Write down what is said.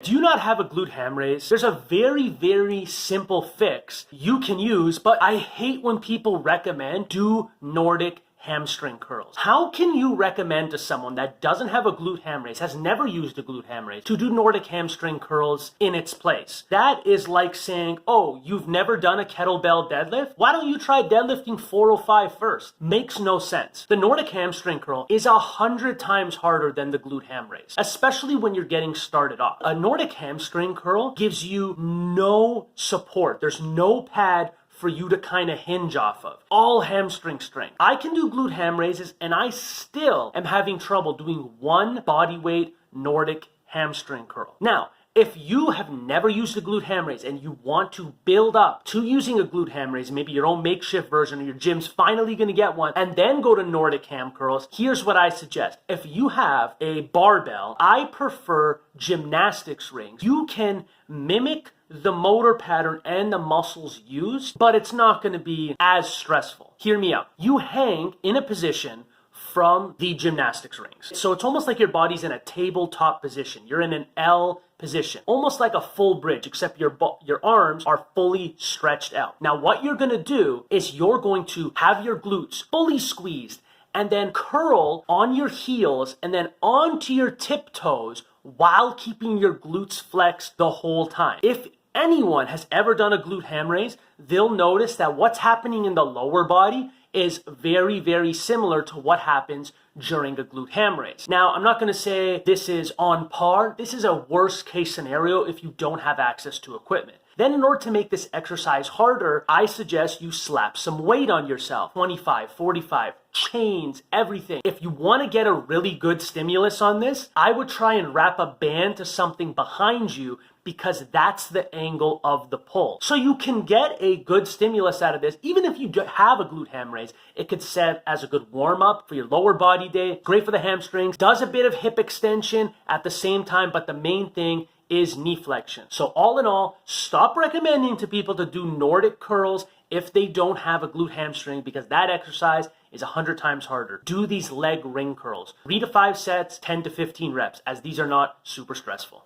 Do you not have a glute ham raise? There's a very, very simple fix you can use, but I hate when people recommend do Nordic hamstring curls. How can you recommend to someone that doesn't have a glute ham raise, has never used a glute ham raise, to do Nordic hamstring curls in its place? That is like saying, oh, you've never done a kettlebell deadlift? Why don't you try deadlifting 405 first? Makes no sense. The Nordic hamstring curl is 100 times harder than the glute ham raise, especially when you're getting started off. A Nordic hamstring curl gives you no support. There's no pad for you to kind of hinge off of. All hamstring strength. I can do glute ham raises and I still am having trouble doing one body weight Nordic hamstring curl. Now, if you have never used a glute ham raise and you want to build up to using a glute ham raise, maybe your own makeshift version or your gym's finally going to get one, and then go to Nordic ham curls, here's what I suggest. If you have a barbell, I prefer gymnastics rings. You can mimic the motor pattern and the muscles used, but it's not going to be as stressful. Hear me out. You hang in a position from the gymnastics rings. So it's almost like your body's in a tabletop position. You're in an L position, almost like a full bridge, except your arms are fully stretched out. Now, what you're going to do is you're going to have your glutes fully squeezed and then curl on your heels and then onto your tiptoes while keeping your glutes flexed the whole time. If anyone has ever done a glute ham raise, they'll notice that what's happening in the lower body is very, very similar to what happens during a glute ham raise. Now, I'm not going to say this is on par. This is a worst case scenario if you don't have access to equipment. Then in order to make this exercise harder, I suggest you slap some weight on yourself. 25, 45, chains, everything. If you want to get a really good stimulus on this, I would try and wrap a band to something behind you because that's the angle of the pull. So you can get a good stimulus out of this. Even if you have a glute ham raise, it could serve as a good warm-up for your lower body day. Great for the hamstrings. Does a bit of hip extension at the same time, but the main thing is knee flexion. So all in all, stop recommending to people to do Nordic curls if they don't have a glute hamstring because that exercise is 100 times harder. Do these leg ring curls. 3 to 5 sets, 10 to 15 reps, as these are not super stressful.